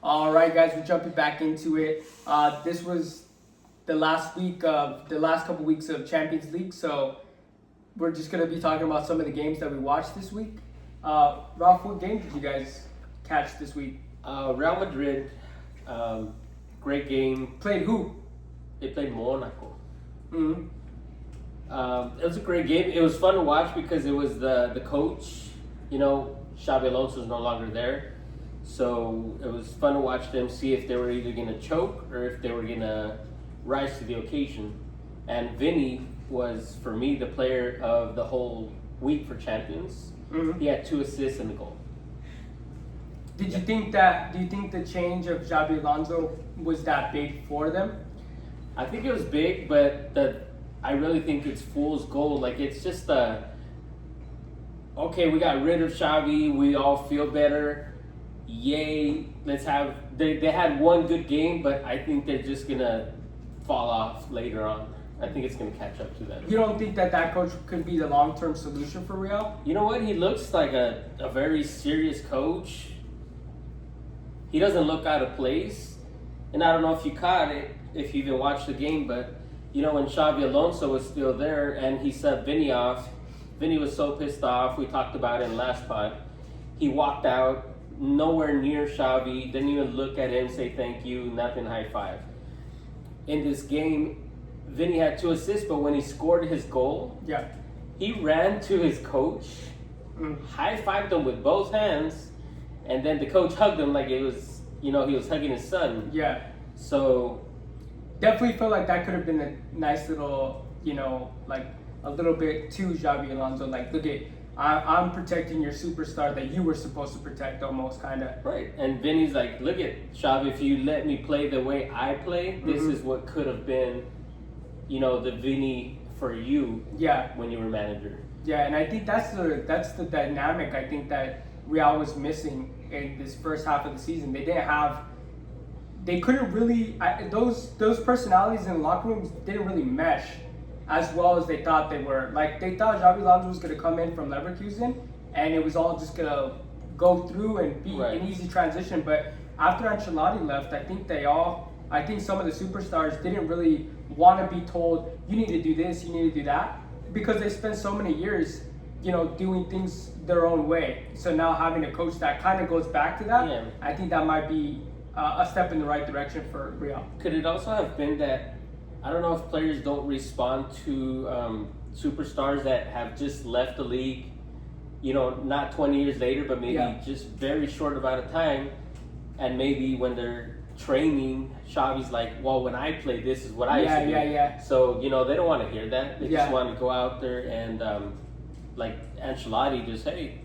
All right, guys, we're jumping back into it. This was the last couple weeks of Champions League, so we're just gonna be talking about some of the games that we watched this week. Ralph, what game did you guys catch this week? Real Madrid, great game. Played who? They played Monaco. Mm-hmm. It was a great game. It was fun to watch because it was the coach. You know, Xabi Alonso is no longer there. So it was fun to watch them see if they were either going to choke or if they were going to rise to the occasion. And Vinny was, for me, the player of the whole week for Champions. Mm-hmm. He had 2 assists in the goal. Do you think the change of Xabi Alonso was that big for them? I think it was big, but I really think it's fool's gold. Like, it's just okay, we got rid of Xavi, we all feel better. Yay, let's have... They had one good game, but I think they're just going to fall off later on. I think it's going to catch up to them. You don't think that coach could be the long-term solution for Real? You know what? He looks like a very serious coach. He doesn't look out of place. And I don't know if you caught it, if you even watched the game, but you know, when Xabi Alonso was still there and he subbed Vinny off, Vinny was so pissed off. We talked about it in last pod. He walked out, nowhere near Xavi, didn't even look at him, say thank you, nothing, high five. In this game, Vinny had 2 assists, but when he scored his goal, Yeah. he ran to his coach, high-fived him with both hands, and then the coach hugged him like it was, you know, he was hugging his son. Yeah. So, Definitely felt like that could have been a nice little, you know, like a little bit to Xabi Alonso. Like, look at, I'm protecting your superstar that you were supposed to protect, almost, kind of. right. And Vinny's like, look at Xavi, if you let me play the way I play, this is what could have been, you know, the Vinny for you Yeah. when you were manager. Yeah, and I think that's the dynamic I think that Real was missing in this first half of the season. They couldn't really those personalities in the locker rooms didn't really mesh as well as they thought they were. Like, they thought Xabi Alonso was going to come in from Leverkusen and it was all just going to go through and be an easy transition. But after Ancelotti left, I think some of the superstars didn't really want to be told, you need to do this, you need to do that, because they spent so many years, you know, doing things their own way. So now having a coach that kind of goes back to that, Yeah. I think that might be a step in the right direction for Real. Could it also have been that, I don't know if players don't respond to superstars that have just left the league, you know, not 20 years later, but maybe just very short amount of time, and maybe when they're training, Xavi's like, well, when I play, this is what I used to do. Yeah. So, you know, they don't want to hear that. They Yeah. just want to go out there and, like Ancelotti, just, hey,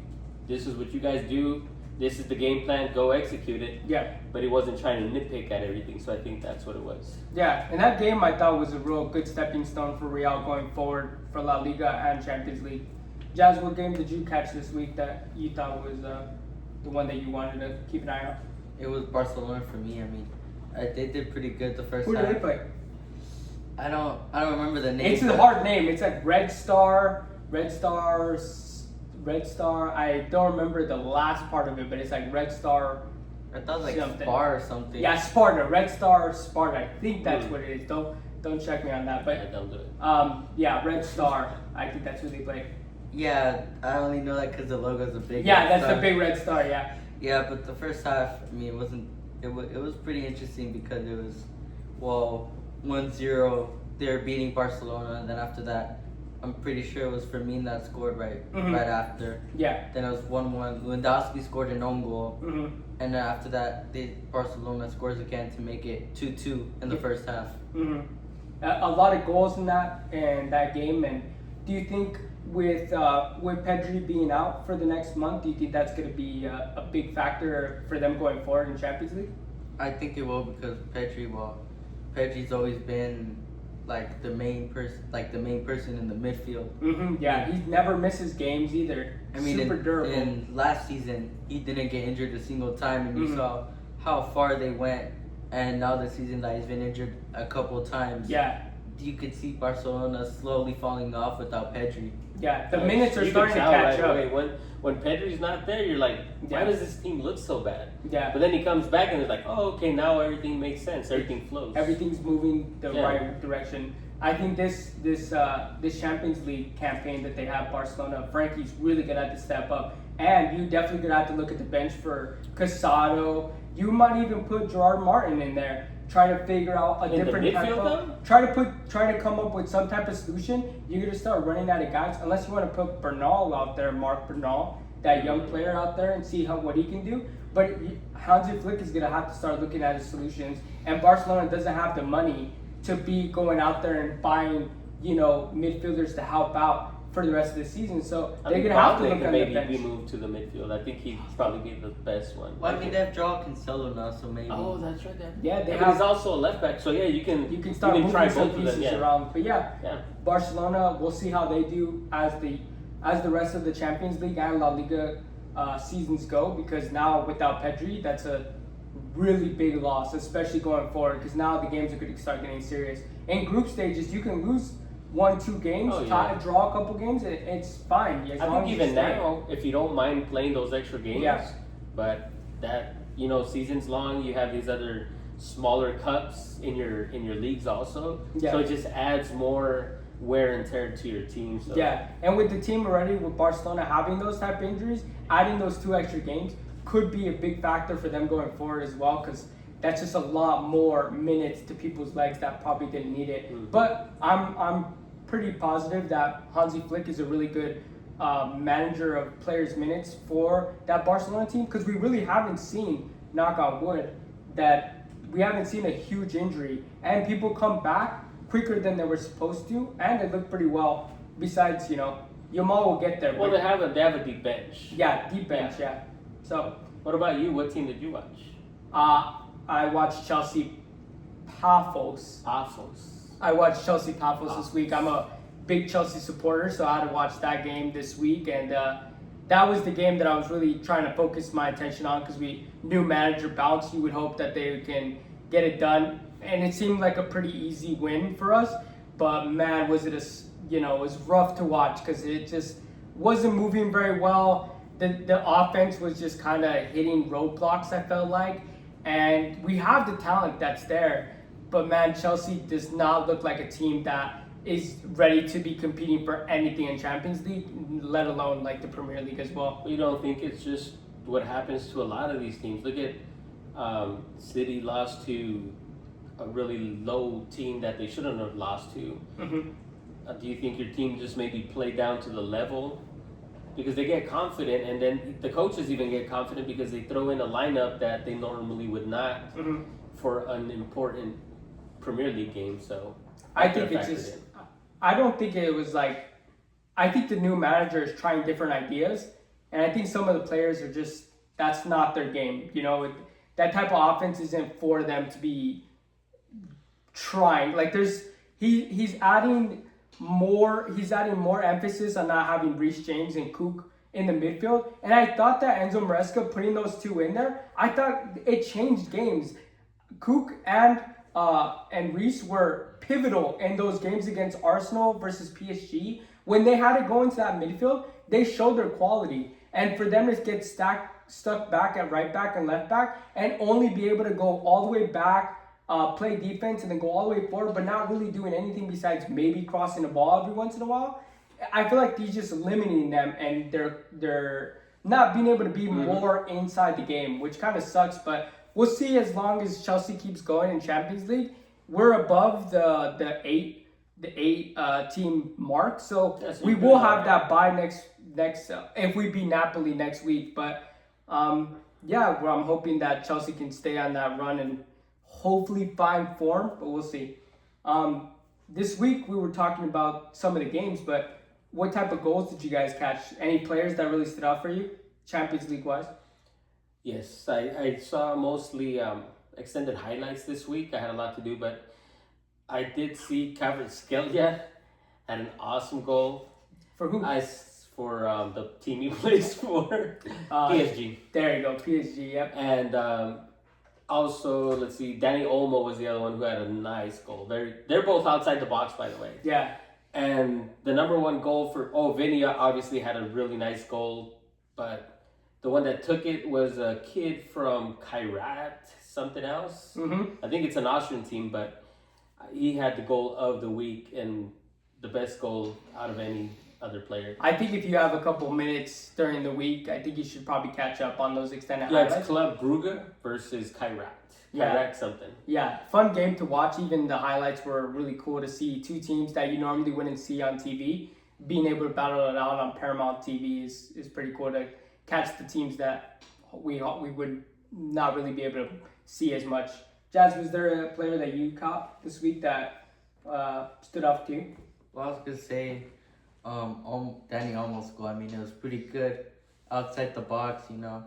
this is what you guys do. This is the game plan. Go execute it. Yeah. But he wasn't trying to nitpick at everything, so I think that's what it was. Yeah, and that game I thought was a real good stepping stone for Real going forward for La Liga and Champions League. Jazz, what game did you catch this week that you thought was the one that you wanted to keep an eye on? It was Barcelona for me. I mean, they did pretty good the first Who half. did they play? I don't remember the name. It's a hard name. It's like Red Star. I don't remember the last part of it, but it's like Red Star. I thought it was like something. Spar or something. Yeah, Sparta. Red Star, Sparta. I think that's what it is. Don't check me on that, Yeah, but don't do it. yeah, Red Star. I think that's who they play. Yeah, I only know that because the logo's a big. Yeah, red that's star. the big Red Star. Yeah. Yeah, but the first half, I mean, it was pretty interesting because it was, 1-0, they're beating Barcelona, and then after that, I'm pretty sure it was Fermin that scored right after. Yeah. Then it was 1-1. Lewandowski scored an own goal, and then after that, Barcelona scores again to make it 2-2 in the first half. A lot of goals in that game. And do you think with Pedri being out for the next month, do you think that's going to be a big factor for them going forward in Champions League? I think it will because Pedri's always been like the main person in the midfield. Yeah, he never misses games either. I mean, super durable. in last season, he didn't get injured a single time, and you saw how far they went. And now this season, that he's been injured a couple of times. Yeah. You could see Barcelona slowly falling off without Pedri. Yeah, the minutes are You starting to could tell catch right up. away. when Pedri's not there, you're like, why Yeah. does this team look so bad? Yeah. But then he comes back and it's like, oh, okay, now everything makes sense. Everything flows. Everything's moving the Yeah. right direction. I think this Champions League campaign that they have, Barcelona, Frankie's really gonna have to step up, and you definitely gonna have to look at the bench for Casado. You might even put Gerard Martin in there. Try to figure out a In the different type midfield, of. though? Try to come up with some type of solution. You're gonna start running out of guys unless you want to put Bernal out there, Mark Bernal, that young player out there, and see what he can do. But Hansi Flick is gonna have to start looking at his solutions, and Barcelona doesn't have the money to be going out there and buying, midfielders to help out for the rest of the season. So I they're think gonna have to Balde look could on the maybe be bench. moved to the midfield. I think he'd probably be the best one. Well, I mean, they have Joao Cancelo now, so maybe. Oh, that's right. Yeah, they but have. he's also a left back, so yeah, you can Start moving try some both of pieces them. Yeah. around. But yeah, Yeah. Barcelona, we'll see how they do as the rest of the Champions League and La Liga seasons go, because now without Pedri, that's a really big loss, especially going forward, because now the games are going to start getting serious. In group stages, you can lose 1-2 games, Oh, yeah. draw a couple games, and it's fine. As I long think as you even stay. now, if you don't mind playing those extra games, Yeah. but that season's long, you have these other smaller cups in your leagues also, Yeah. so it just adds more wear and tear to your team. So Yeah, and with the team already, with Barcelona having those type of injuries, adding those 2 extra games could be a big factor for them going forward as well, because that's just a lot more minutes to people's legs that probably didn't need it. Mhm. But I'm pretty positive that Hansi Flick is a really good manager of players' minutes for that Barcelona team, because we really haven't seen, knock on wood, that we haven't seen a huge injury, and people come back quicker than they were supposed to, and they look pretty well. Besides, Yamal will get there. Well, but they have a deep bench. yeah, deep bench, yeah. So, What about you? What team did you watch? I watched Chelsea Paphos. Paphos. I watched Chelsea Paphos this week. I'm a big Chelsea supporter, so I had to watch that game this week, and that was the game that I was really trying to focus my attention on, because we new manager bounce. You would hope that they can get it done, and it seemed like a pretty easy win for us. But man, was it it was rough to watch, because it just wasn't moving very well. The offense was just kind of hitting roadblocks, I felt like, and we have the talent that's there, but man, Chelsea does not look like a team that is ready to be competing for anything in Champions League, let alone like the Premier League as well. You don't think it's just what happens to a lot of these teams? Look at City lost to a really low team that they shouldn't have lost to. Mm-hmm. Do you think your team just maybe played down to the level? Because they get confident, and then the coaches even get confident because they throw in a lineup that they normally would not Mm-hmm. for an important Premier League game. So I think they're it's factored just, in. I don't think it was like, I think the new manager is trying different ideas, and I think some of the players are just, that's not their game. That type of offense isn't for them to be trying. Like he's adding more emphasis on not having Reece James and Cook in the midfield. And I thought that Enzo Maresca putting those 2 in there, I thought it changed games. Cook and Reece were pivotal in those games against Arsenal versus PSG. When they had to go into that midfield, they showed their quality. And for them to get stuck back at right back and left back, and only be able to go all the way back, play defense, and then go all the way forward, but not really doing anything besides maybe crossing the ball every once in a while, I feel like he's just limiting them, and they're not being able to be more inside the game, which kind of sucks. But we'll see. As long as Chelsea keeps going in Champions League, we're above the eight team mark, so Yes, we you will do. have that bye next if we beat Napoli next week. But well, I'm hoping that Chelsea can stay on that run and hopefully find form, but we'll see. This week we were talking about some of the games, but what type of goals did you guys catch? Any players that really stood out for you, Champions League wise? Yes, I saw mostly extended highlights this week. I had a lot to do, but I did see Kvaratskhelia had an awesome goal. For who? For the team he plays for, PSG. There you go, PSG. Yep. And also, let's see, Danny Olmo was the other one who had a nice goal. They're both outside the box, by the way. Yeah. And the number one goal for Vinny obviously had a really nice goal but the one that took it was a kid from Kairat, something else. Mm-hmm. I think it's an Austrian team, but he had the goal of the week and the best goal out of any other player. I think if you have a couple minutes during the week, I think you should probably catch up on those extended Yeah, highlights. it's Club Brugge versus Kairat. Yeah. Kairat something. Yeah, fun game to watch. Even the highlights were really cool to see. Two teams that you normally wouldn't see on TV being able to battle it out on Paramount TV is pretty cool to catch the teams that we would not really be able to see as much. Jazz, was there a player that you caught this week that stood out to you? Well, I was gonna say, Danny Olmo. I mean, it was pretty good outside the box. You know,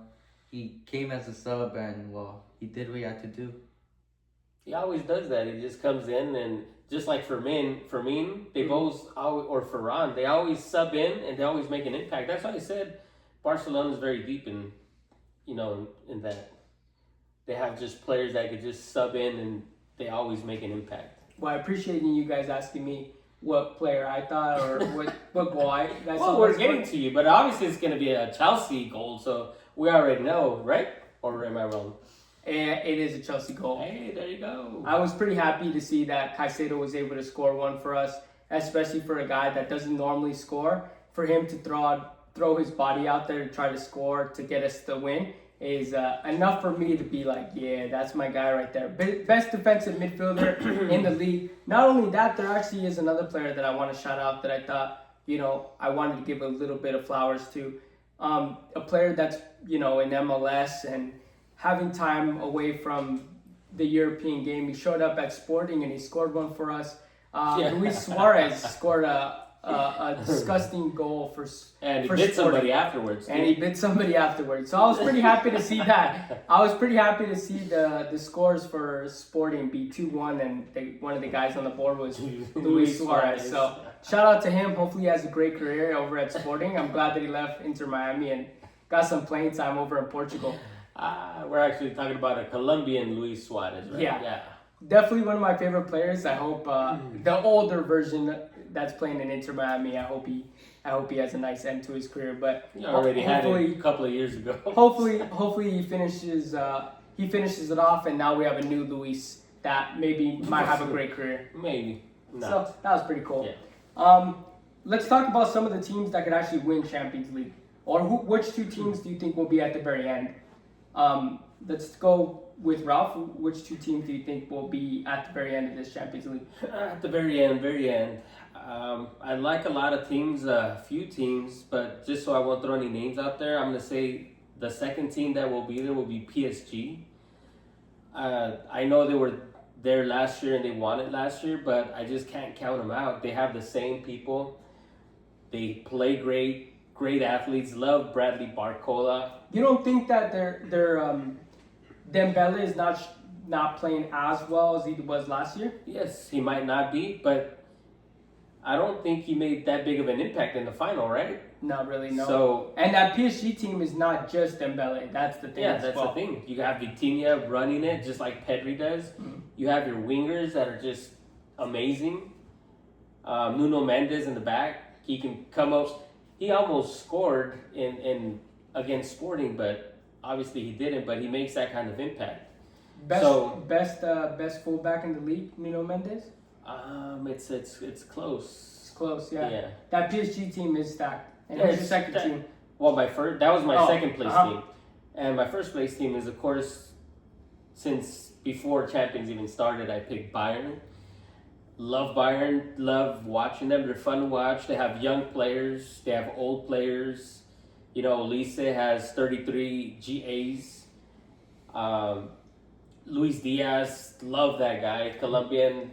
he came as a sub, and well, he did what he had to do. He always does that. He just comes in and just like Fermin, they both or Ferran, they always sub in and they always make an impact. That's why I said Barcelona is very deep in, in that they have just players that could just sub in and they always make an impact. Well, I appreciate you guys asking me what player I thought or what goal I. Well, we're getting to you, but obviously it's going to be a Chelsea goal, so we already know, right? Or am I wrong? And it is a Chelsea goal. Hey, there you go. I was pretty happy to see that Caicedo was able to score one for us, especially for a guy that doesn't normally score. For him to throw his body out there to try to score to get us the win is enough for me to be like, yeah, that's my guy right there. Best defensive midfielder in the league. Not only that, there actually is another player that I want to shout out that I thought, I wanted to give a little bit of flowers to. A player that's, in MLS and having time away from the European game. He showed up at Sporting and he scored one for us. Luis Suarez scored a disgusting goal for and he for bit Sporting. somebody afterwards. And he bit somebody afterwards. So I was pretty happy to see that. I was pretty happy to see the scores for Sporting be 2-1 and one of the guys on the board was Luis Suarez. So shout out to him. Hopefully he has a great career over at Sporting. I'm glad that he left Inter Miami and got some playing time over in Portugal. We're actually talking about a Colombian Luis Suarez, right? Yeah. Definitely one of my favorite players. I hope the older version that's playing in Inter Miami, I hope he has a nice end to his career. But He already had it a couple of years ago. hopefully he finishes it off, and now we have a new Luis that maybe might have a great career. Maybe. Not. So that was pretty cool. Yeah. Let's talk about some of the teams that could actually win Champions League, or which two teams do you think will be at the very end? Let's go with Ralph. Which two teams do you think will be at the very end of this Champions League? At the very end. I like a lot of teams, a few teams, but just so I won't throw any names out there, I'm going to say the second team that will be there will be PSG. I know they were there last year and they won it last year, but I just can't count them out. They have the same people. They play great athletes. Love Bradley Barcola. You don't think that their Dembele is not playing as well as he was last year? Yes, he might not be, but I don't think he made that big of an impact in the final, right? Not really, no. So, and that PSG team is not just Dembele. That's the thing. yeah, as that's well. the thing. You have Vitinha running it just like Pedri does. Mm-hmm. You have your wingers that are just amazing. Nuno Mendes in the back. He can come up. He almost scored in against Sporting, but obviously he didn't. But he makes that kind of impact. Best fullback in the league, Nuno Mendes. It's close. It's close, yeah. Yeah. That PSG team is stacked. And Yeah, who's your it's second stacked. team? Well, that was my second place uh-huh. team, and my first place team is, of course, since before Champions even started, I picked Bayern. Love Bayern. Love watching them. They're fun to watch. They have young players. They have old players. Olise has 33 GAs. Luis Diaz. Love that guy. Colombian.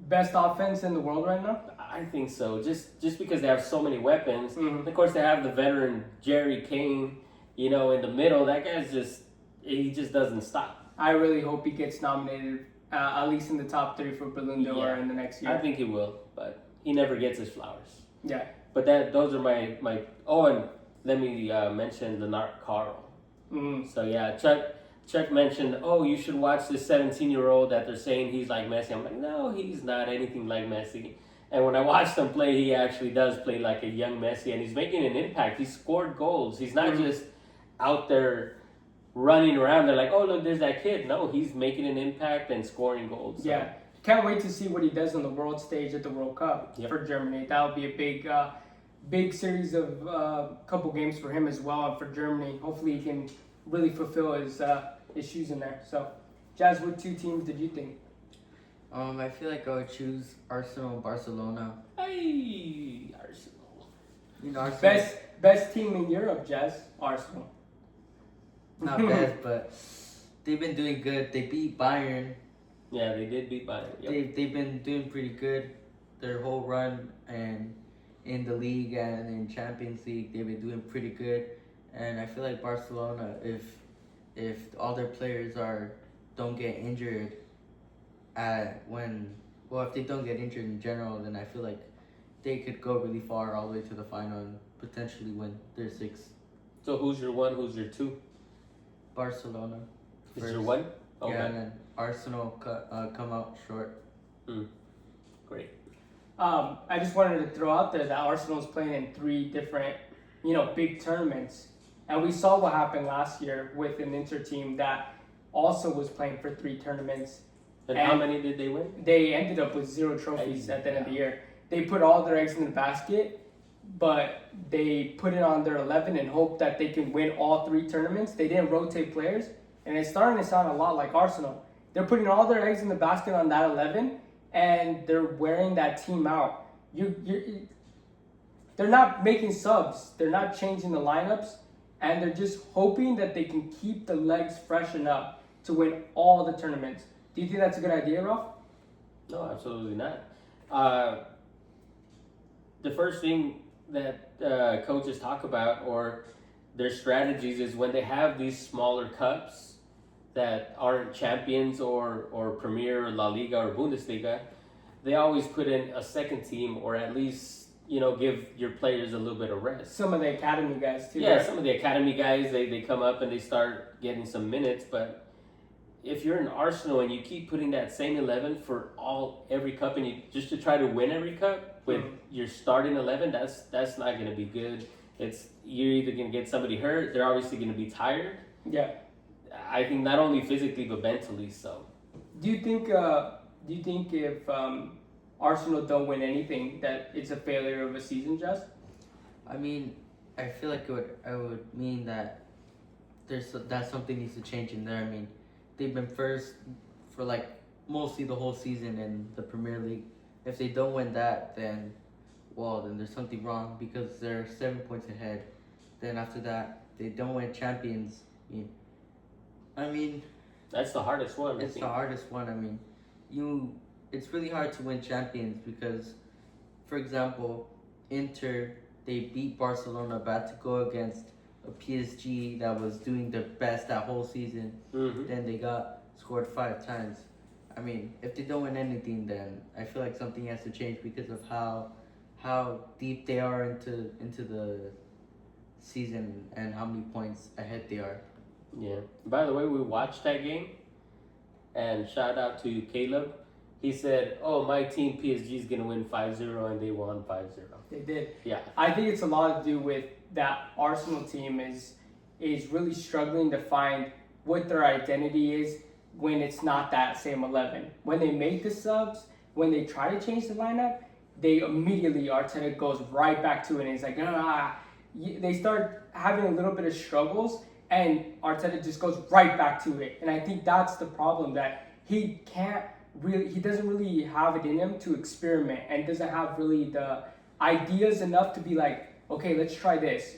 Best offense in the world right now? I think so. Just because they have so many weapons. Mhm. And of course, they have the veteran Jerry Kane. In the middle, that guy's he just doesn't stop. I really hope he gets nominated, at least in the top 3 for Ballon d'Or Yeah. in the next year. I think he will, but he never gets his flowers. Yeah. But those are my. Oh, and let me mention Lennart Carl. Mm. So yeah, Chuck mentioned, you should watch this 17-year-old that they're saying he's like Messi. I'm like, no, he's not anything like Messi. And when I watched him play, he actually does play like a young Messi, and he's making an impact. He scored goals. He's not just out there running around. They're like, oh, look, there's that kid. No, he's making an impact and scoring goals. So. Yeah. Can't wait to see what he does on the world stage at the World Cup for Germany. That would be a big series of couple games for him as well, and for Germany. Hopefully, he can really fulfill his shoes in there. So, Jazz, what two teams did you think? I feel like I would choose Arsenal and Barcelona. Hey, Arsenal. You know, Arsenal. Best team in Europe, Jazz. Arsenal. Not best, but they've been doing good. They beat Bayern. Yeah, they did beat Bayern. Yep. They've been doing pretty good. Their whole run and in the league and in Champions League, they've been doing pretty good. And I feel like Barcelona, if all their players don't get injured, if they don't get injured in general, then I feel like they could go really far all the way to the final and potentially win their 6. So who's your 1? Who's your 2? Barcelona. Is your 1? Okay. Yeah, and then Arsenal come out short. Great. I just wanted to throw out there that Arsenal's playing in 3 different, big tournaments. And we saw what happened last year with an Inter team that also was playing for 3 tournaments. And how many did they win? They ended up with 0 trophies at the end of the year. They put all their eggs in the basket, but they put it on their 11 and hope that they can win all 3 tournaments. They didn't rotate players, and it's starting to sound a lot like Arsenal. They're putting all their eggs in the basket on that 11, and they're wearing that team out. They're not making subs. They're not changing the lineups, and they're just hoping that they can keep the legs fresh enough to win all the tournaments. Do you think that's a good idea, Ralph? No, absolutely not. The first thing that coaches talk about, or their strategies, is when they have these smaller cups that aren't champions or Premier or La Liga or Bundesliga, they always put in a second team, or at least give your players a little bit of rest. Some of the academy guys too. Yeah, right? some of the academy guys, they come up and they start getting some minutes, but if you're in Arsenal and you keep putting that same 11 for every cup, and you just to try to win every cup with your starting 11, that's not going to be good. You're either going to get somebody hurt. They're obviously going to be tired. Yeah. I think not only physically but mentally. So. Do you think if Arsenal don't win anything that it's a failure of a season, Jess? I mean, I feel like it would mean that that something needs to change in there. I mean, they've been first for like mostly the whole season in the Premier League. If they don't win that, then there's something wrong, because they're 7 points ahead. Then after that, they don't win Champions. I mean, that's the hardest one. It's the hardest one. I mean, it's really hard to win Champions because, for example, Inter, they beat Barcelona, about to go against a PSG that was doing their best that whole season. Then they got scored 5 times. I mean, if they don't win anything, then I feel like something has to change because of how deep they are into the season and how many points ahead they are. Yeah. By the way, we watched that game, and shout out to Caleb. He said, "Oh, my team PSG is gonna win 5-0," and they won 5-0. They did. Yeah. I think it's a lot to do with that Arsenal team is really struggling to find what their identity is when it's not that same 11. When they make the subs, when they try to change the lineup, they immediately, Arteta goes right back to it, and he's like, they start having a little bit of struggles, and Arteta just goes right back to it. And I think that's the problem, that he doesn't really have it in him to experiment, and doesn't have really the ideas enough to be like, okay, let's try this.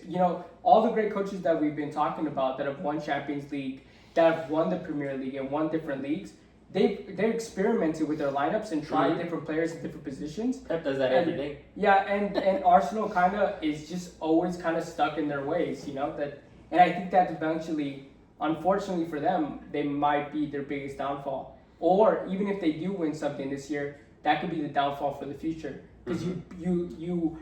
All the great coaches that we've been talking about that have won Champions League, that have won the Premier League and won different leagues, they've experimented with their lineups and tried different players in different positions. Pep does that every day. Yeah, and Arsenal kind of is just always kind of stuck in their ways, and I think that eventually, unfortunately for them, they might be their biggest downfall. Or even if they do win something this year, that could be the downfall for the future, because you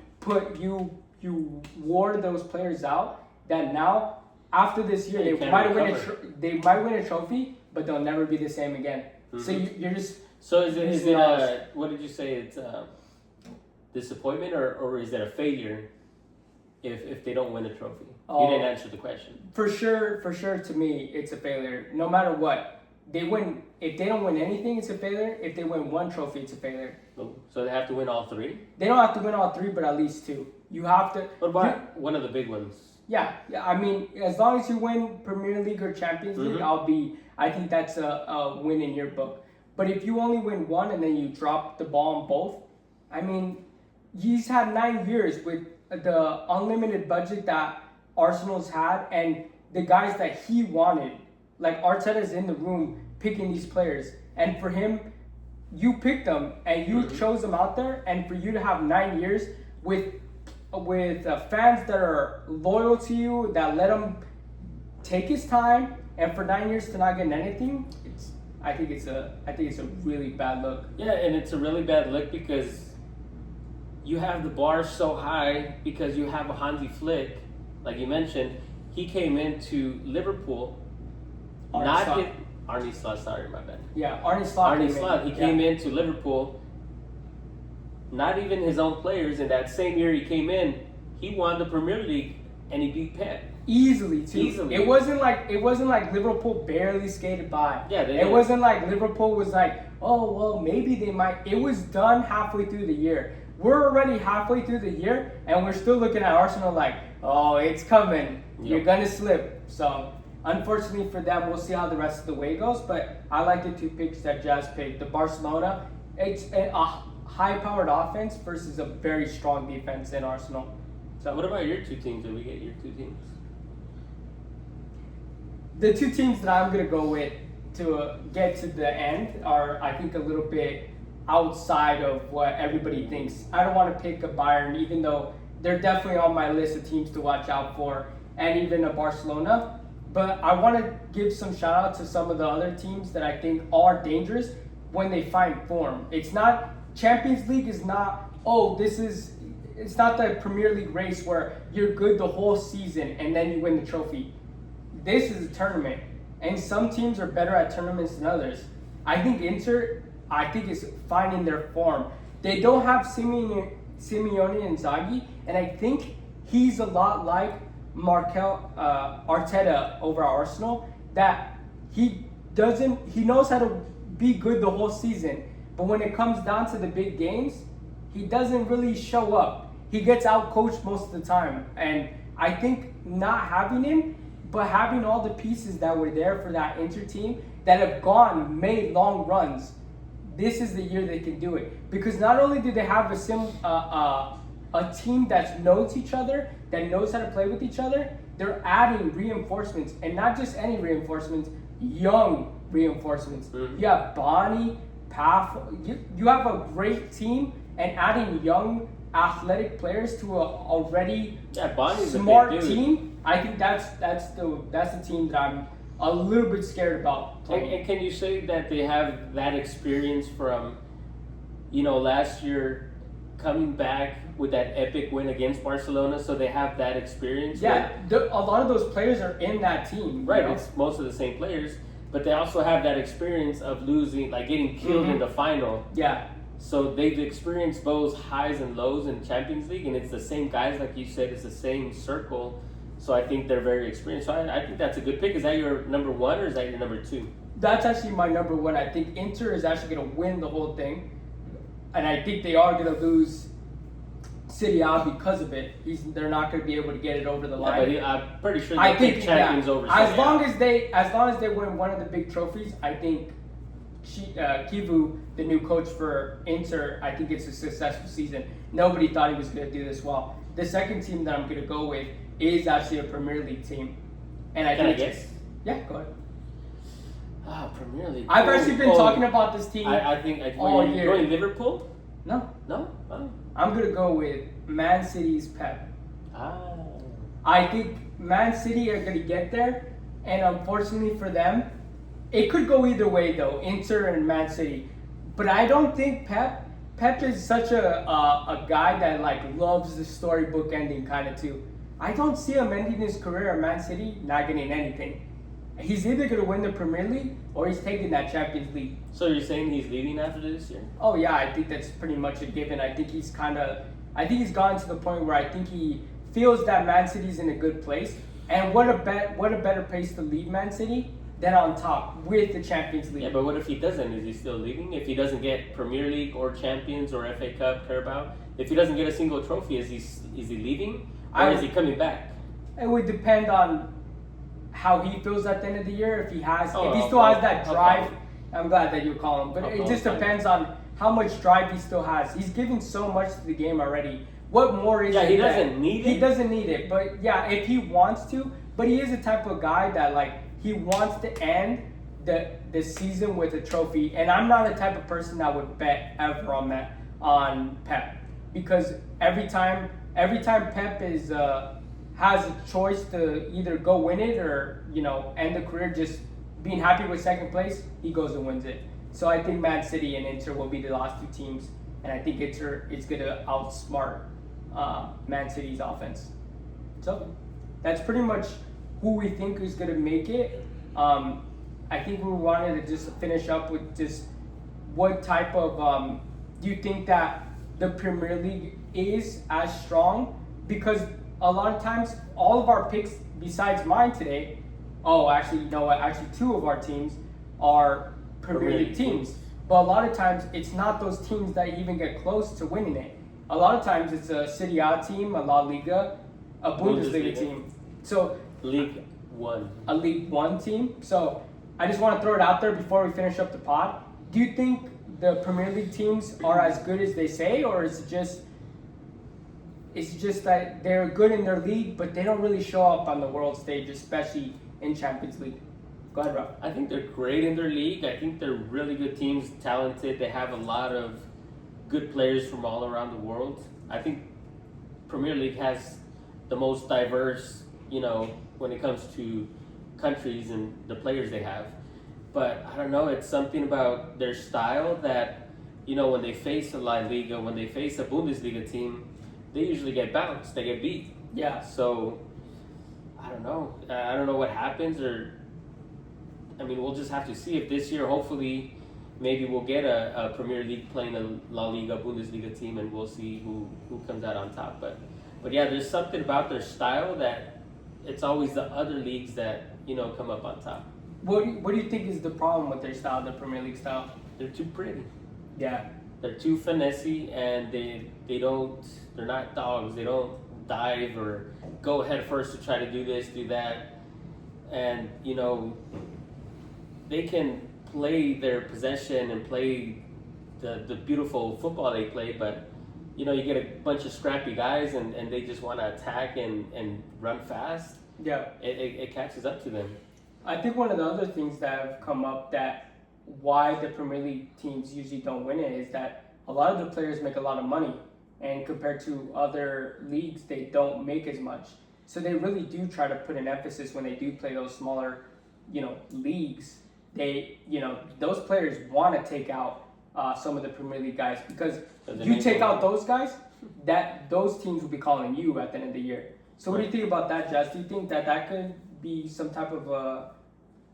wore those players out that now after this year they might win a trophy, but they'll never be the same again. So you're just So is it what did you say? It's disappointment or is it a failure if they don't win a trophy? Oh. You didn't answer the question. For sure, to me, it's a failure. No matter what, they win. If they don't win anything, it's a failure. If they win one trophy, it's a failure. So they have to win all three? They don't have to win all three, but at least two. You have to. What about one of the big ones? Yeah. I mean, as long as you win Premier League or Champions League, I think that's a win in your book. But if you only win one and then you drop the ball on both, I mean, he's had 9 years with the unlimited budget that Arsenal's had and the guys that he wanted. Like Arteta's in the room picking these players, and for him, you picked them and you chose them out there, and for you to have 9 years with fans that are loyal to you, that let him take his time, and for 9 years to not get anything, I think it's a really bad look. Yeah, and it's a really bad look because you have the bar so high because you have a Hansi Flick, like you mentioned. He came into Liverpool, Arne Slot, sorry, my bad. Yeah, Arne Slot. He came into Liverpool, not even his own players. In that same year he came in, he won the Premier League and he beat Pep. Easily too. Easily. It wasn't like Liverpool barely skated by. Yeah, it wasn't like Liverpool was like, oh well, maybe they might. It was done halfway through the year. We're already halfway through the year, and we're still looking at Arsenal like, oh, it's coming. Yep. You're gonna slip. So unfortunately for them, we'll see how the rest of the way goes. But I like the two picks that Jazz picked. The Barcelona, it's a high-powered offense versus a very strong defense in Arsenal. So what about your two teams? Did we get your two teams? The two teams that I'm going to go with to get to the end are, I think, a little bit outside of what everybody thinks. I don't want to pick a Bayern, even though they're definitely on my list of teams to watch out for, and even a Barcelona. But I want to give some shout out to some of the other teams that I think are dangerous when they find form. It's not, Champions League is not, it's not the Premier League race where you're good the whole season and then you win the trophy. This is a tournament, and some teams are better at tournaments than others. I think Inter, is finding their form. They don't have Simeone Inzaghi, and I think he's a lot like Arteta over Arsenal, that he knows how to be good the whole season, but when it comes down to the big games, he doesn't really show up. He gets out-coached most of the time, and I think not having him, but having all the pieces that were there for that Inter team that have made long runs, this is the year they can do it. Because not only do they have a team that knows each other, that knows how to play with each other, they're adding reinforcements, and not just any reinforcements, young reinforcements. Mm-hmm. You have Bonnie, Paf, you have a great team, and adding young athletic players to a already smart team. I think that's the team that I'm a little bit scared about playing. And can you say that they have that experience from, last year coming back with that epic win against Barcelona? So they have that experience. Yeah, a lot of those players are in that team. Right, it's most of the same players, but they also have that experience of losing, like getting killed in the final. Yeah. So they've experienced those highs and lows in Champions League, and it's the same guys, like you said, it's the same circle. So I think they're very experienced. So I think that's a good pick. Is that your number one or is that your number two? That's actually my number one. I think Inter is actually going to win the whole thing. And I think they are going to lose City A because of it. They're not going to be able to get it over the line. But I'm pretty sure they'll pick champions over City as long as they win one of the big trophies, I think Kivu, the new coach for Inter, I think it's a successful season. Nobody thought he was going to do this well. The second team that I'm going to go with is actually a Premier League team. And Can I guess? Yeah, go ahead. Premier League. I've actually been talking about this team I think all you're year. going Liverpool? No. No? Oh. I'm going to go with Man City's Pep. Ah. I think Man City are going to get there, and unfortunately for them, it could go either way though, Inter and Man City. But I don't think Pep is such a guy that loves the storybook ending kind of too. I don't see him ending his career at Man City not getting anything. he's either going to win the Premier League or he's taking that Champions League. So you're saying he's leaving after this year? Oh yeah, I think that's pretty much a given. I think he's gotten to the point where I think he feels that Man City's in a good place. And what a better place to leave Man City than on top with the Champions League. Yeah, but what if he doesn't? Is he still leaving? If he doesn't get Premier League or Champions or FA Cup, Carabao, if he doesn't get a single trophy, is he leaving or is he coming back? It would depend on how he feels at the end of the year. If he Oh, still has that I'll drive, call him. I'm glad that you call him. But I'll it call just him. depends on how much drive he still has. He's giving so much to the game already. What more is Yeah, it? he that- doesn't need He it. doesn't need it. But yeah, if he wants to. But he is the type of guy that like he wants to end the season with a trophy. And I'm not the type of person that would bet ever on Pep, because every time Pep is has a choice to either go win it or end the career just being happy with second place, he goes and wins it. So I think Man City and Inter will be the last two teams, and I think Inter is gonna outsmart Man City's offense. So that's pretty much who we think is gonna make it. I think we wanted to just finish up with just what type of do you think that the Premier League is as strong? Because a lot of times all of our picks besides mine today, actually you know what, actually two of our teams are Premier League teams. But a lot of times it's not those teams that even get close to winning it. A lot of times it's a Serie A team, a La Liga, a Bundesliga team. So League One. a League One team. So I just want to throw it out there before we finish up the pod. Do you think the Premier League teams are as good as they say, or is it just that they're good in their league, but they don't really show up on the world stage, especially in Champions League? Go ahead, Rob. I think they're great in their league. I think they're really good teams, talented. They have a lot of good players from all around the world. I think Premier League has the most diverse, when it comes to countries and the players they have. But I don't know, it's something about their style that, when they face a La Liga, when they face a Bundesliga team, they usually get bounced, they get beat. Yeah. So, I don't know. I don't know what happens, we'll just have to see if this year, hopefully, maybe we'll get a Premier League playing a La Liga, Bundesliga team, and we'll see who comes out on top. But yeah, there's something about their style that it's always the other leagues that, come up on top. What do you think is the problem with their style, the Premier League style? They're too pretty. Yeah. They're too finessey, and they're not dogs. They don't dive or go head first to try to do this, do that. And, they can play their possession and play the beautiful football they play, but, you get a bunch of scrappy guys and they just want to attack and run fast. Yeah. It catches up to them. I think one of the other things that have come up that why the Premier League teams usually don't win it is that a lot of the players make a lot of money, and compared to other leagues, they don't make as much. So they really do try to put an emphasis when they do play those smaller, leagues. They, those players want to take out some of the Premier League guys, because you take out those guys, those teams will be calling you at the end of the year. So what do you think about that, Jess? Do you think that could be some type of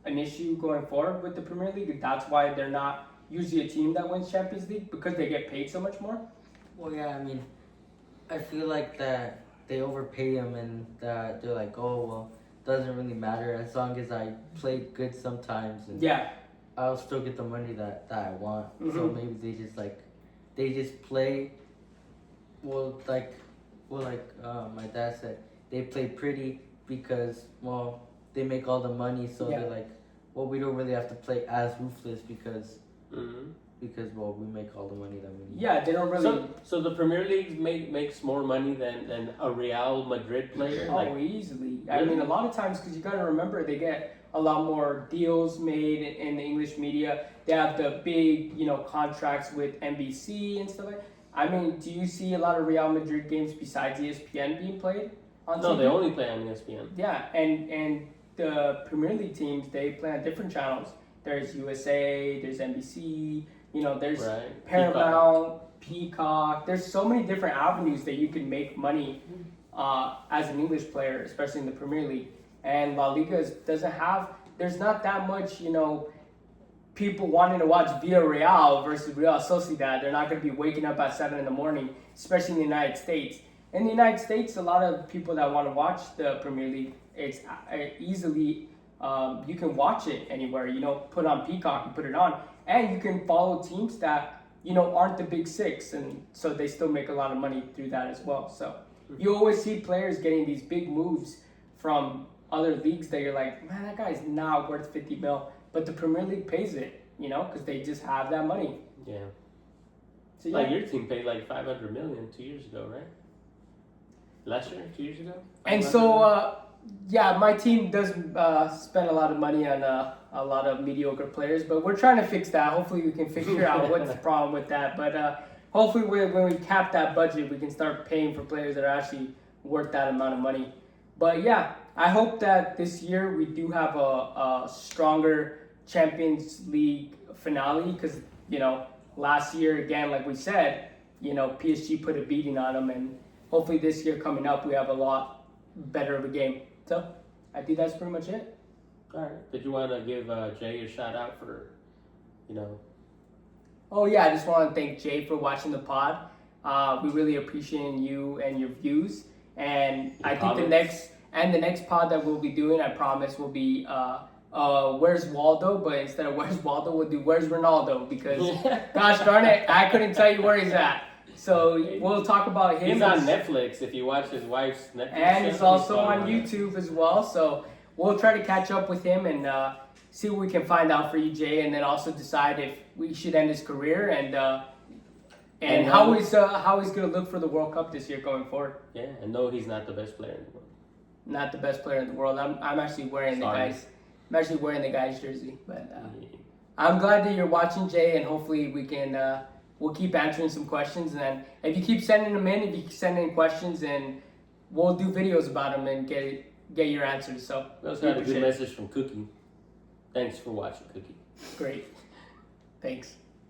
an issue going forward with the Premier League? That's why they're not usually a team that wins Champions League, because they get paid so much more? Well, yeah, I feel like that they overpay them, and that they're like, oh, well, doesn't really matter as long as I play good sometimes, and Yeah. I'll still get the money that I want. So Mhm. maybe they just play. Like my dad said, they play pretty because they make all the money. So Yeah. they're like, well, we don't really have to play as ruthless because Mm-hmm. we make all the money that we need. Yeah, they don't really. So the Premier League makes more money than a Real Madrid player. Oh, easily. I mean, a lot of times, because you got to remember, they get a lot more deals made in the English media. They have the big, contracts with NBC and stuff like that. I mean, do you see a lot of Real Madrid games besides ESPN being played on No, TV? they only play on ESPN. Yeah, and the Premier League teams, they play on different channels. There's USA, there's NBC, there's Right. Paramount, Peacock. There's so many different avenues that you can make money as an English player, especially in the Premier League. And La Liga doesn't have there's not that much, people wanting to watch Villarreal versus Real Sociedad. They're not going to be waking up at 7 in the morning, especially in the United States. In the United States, a lot of people that want to watch the Premier League, it's easily, you can watch it anywhere. Put on Peacock and put it on. And you can follow teams that, aren't the big six. And so they still make a lot of money through that as well. So you always see players getting these big moves from other leagues that you're like, man, that guy's not worth 50 mil. But the Premier League pays it, because they just have that money. Yeah. So, Like your team paid like 500 million 2 years ago, right? Last year, 2 years ago. And so, my team does spend a lot of money on a lot of mediocre players, but we're trying to fix that. Hopefully, we can figure out what's the problem with that. But hopefully, when we cap that budget, we can start paying for players that are actually worth that amount of money. But yeah, I hope that this year we do have a stronger Champions League finale because, last year, again, like we said, PSG put a beating on them, and hopefully this year coming up, we have a lot better of a game. So I think that's pretty much it. All right. Did you want to give Jay a shout out for, Oh yeah, I just want to thank Jay for watching the pod. We really appreciate you and your views. And I think the next pod that we'll be doing, I promise, will be Where's Waldo, but instead of Where's Waldo, we'll do Where's Ronaldo because gosh darn it, I couldn't tell you where he's at. So we'll talk about him. He's on Netflix if you watch his wife's Netflix. And show, it's also on YouTube as well. So we'll try to catch up with him and see what we can find out for you, Jay, and then also decide if we should end his career and how he's going to look for the World Cup this year going forward. Yeah, and no, he's not the best player in the world. Not the best player in the world. I'm actually wearing the guy's jersey, but I'm glad that you're watching, Jay, and hopefully we can we'll keep answering some questions, and then if you keep sending them in, if you send in questions, and we'll do videos about them and get your answers. So we also got a good message from Cookie. Thanks for watching, Cookie. Great. Thanks.